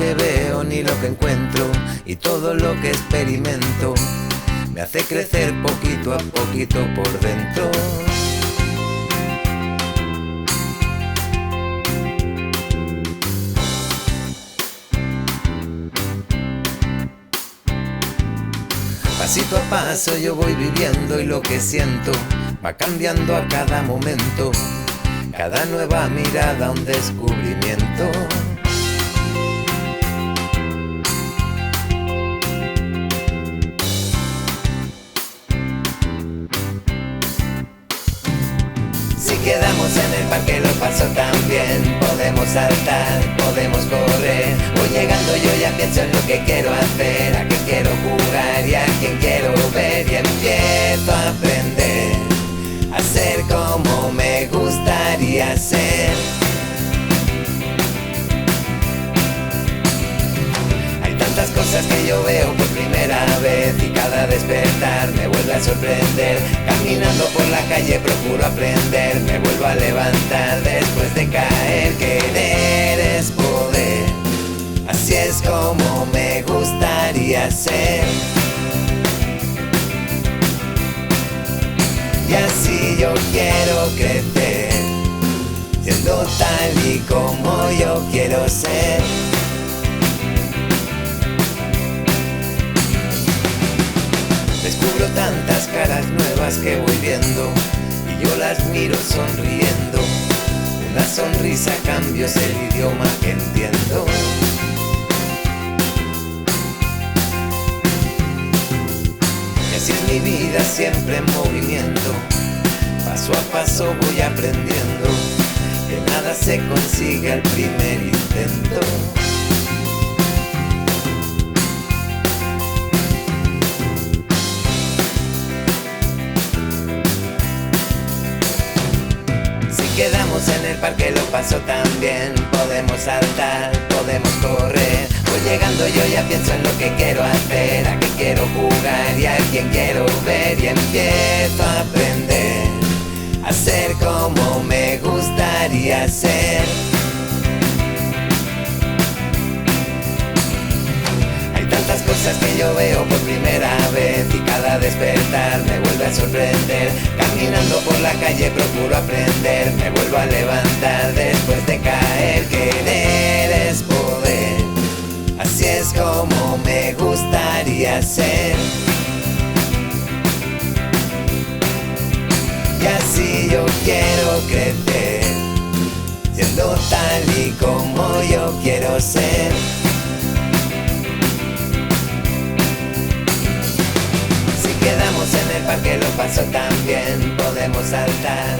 que veo ni lo que encuentro, y todo lo que experimento me hace crecer poquito a poquito por dentro. Pasito a paso yo voy viviendo y lo que siento va cambiando a cada momento. Cada nueva mirada un descubrimiento. Si quedamos en el parque lo paso tan bien. Podemos saltar, podemos correr. Voy llegando, yo ya pienso en lo que quiero hacer, a qué quiero jugar y a quién quiero ver. Y empiezo a aprender a ser como me gustaría ser. Hay tantas cosas que yo veo por primera vez y cada despertar me vuelve a sorprender. Caminando por la calle procuro aprender, me vuelvo a levantar después de caer. Querer es poder, así es como me gustaría ser. Y así yo quiero crecer, siendo tal y como yo quiero ser. Descubro tantas caras nuevas que voy viendo y yo las miro sonriendo. Una sonrisa a cambio es el idioma que entiendo. Y así es mi vida siempre en movimiento. Paso a paso voy aprendiendo que nada se consigue al primer intento. Quedamos en el parque, lo paso tan bien. Podemos saltar, podemos correr. Voy llegando, yo ya pienso en lo que quiero hacer, a qué quiero jugar y a quién quiero ver. Y empiezo a aprender a ser como me gustaría ser. Hay tantas cosas que yo veo por primera vez y cada despertar me vuelve a sorprender. Caminando por la calle procuro aprender, me vuelvo a levantar después de caer. Querer es poder, así es como me gustaría ser. Y así yo quiero crecer, siendo tal y como yo quiero ser. Si quedamos en el parque lo paso tan bien. Podemos saltar,